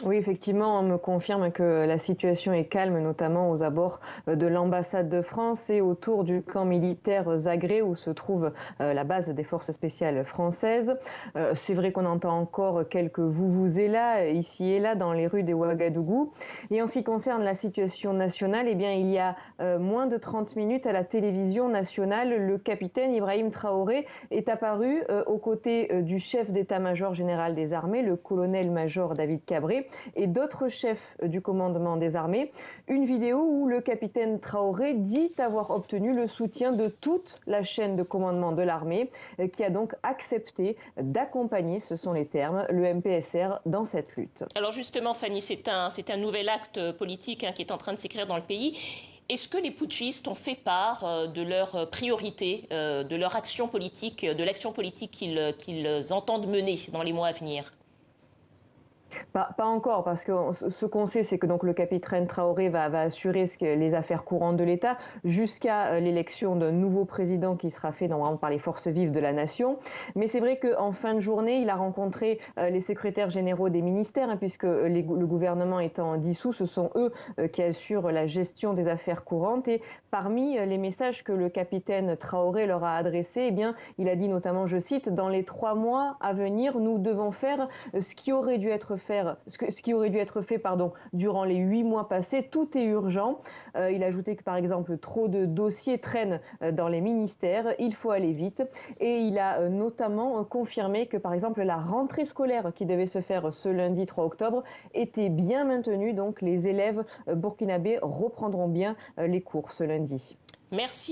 Oui, effectivement, on me confirme que la situation est calme, notamment aux abords de l'ambassade de France et autour du camp militaire Zagré où se trouve la base des forces spéciales françaises. C'est vrai qu'on entend encore quelques vuvuzela ici et là dans les rues de Ouagadougou. Et en ce qui concerne la situation nationale, eh bien, il y a moins de 30 minutes à la télévision nationale, le capitaine Ibrahim Traoré est apparu aux côtés du chef d'état-major général des armées, le colonel-major David Cabré, et d'autres chefs du commandement des armées. Une vidéo où le capitaine Traoré dit avoir obtenu le soutien de toute la chaîne de commandement de l'armée, qui a donc accepté d'accompagner, ce sont les termes, le MPSR dans cette lutte. Alors justement, Fanny, c'est un nouvel acte politique qui est en train de s'écrire dans le pays. Est-ce que les putschistes ont fait part de leurs priorités, de leur action politique, de l'action politique qu'ils entendent mener dans les mois à venir? Pas encore, parce que ce qu'on sait, c'est que donc le capitaine Traoré va assurer les affaires courantes de l'État jusqu'à l'élection d'un nouveau président qui sera fait normalement par les forces vives de la nation. Mais c'est vrai qu'en fin de journée, il a rencontré les secrétaires généraux des ministères, puisque le gouvernement étant dissous, ce sont eux qui assurent la gestion des affaires courantes. Et parmi les messages que le capitaine Traoré leur a adressés, eh bien, il a dit notamment, je cite, dans les 3 mois à venir, nous devons faire ce qui aurait dû être fait durant les 8 mois passés. Tout est urgent. Il a ajouté que par exemple trop de dossiers traînent dans les ministères, il faut aller vite. Et il a notamment confirmé que par exemple la rentrée scolaire qui devait se faire ce lundi 3 octobre était bien maintenue. Donc les élèves burkinabés reprendront bien les cours ce lundi. Merci.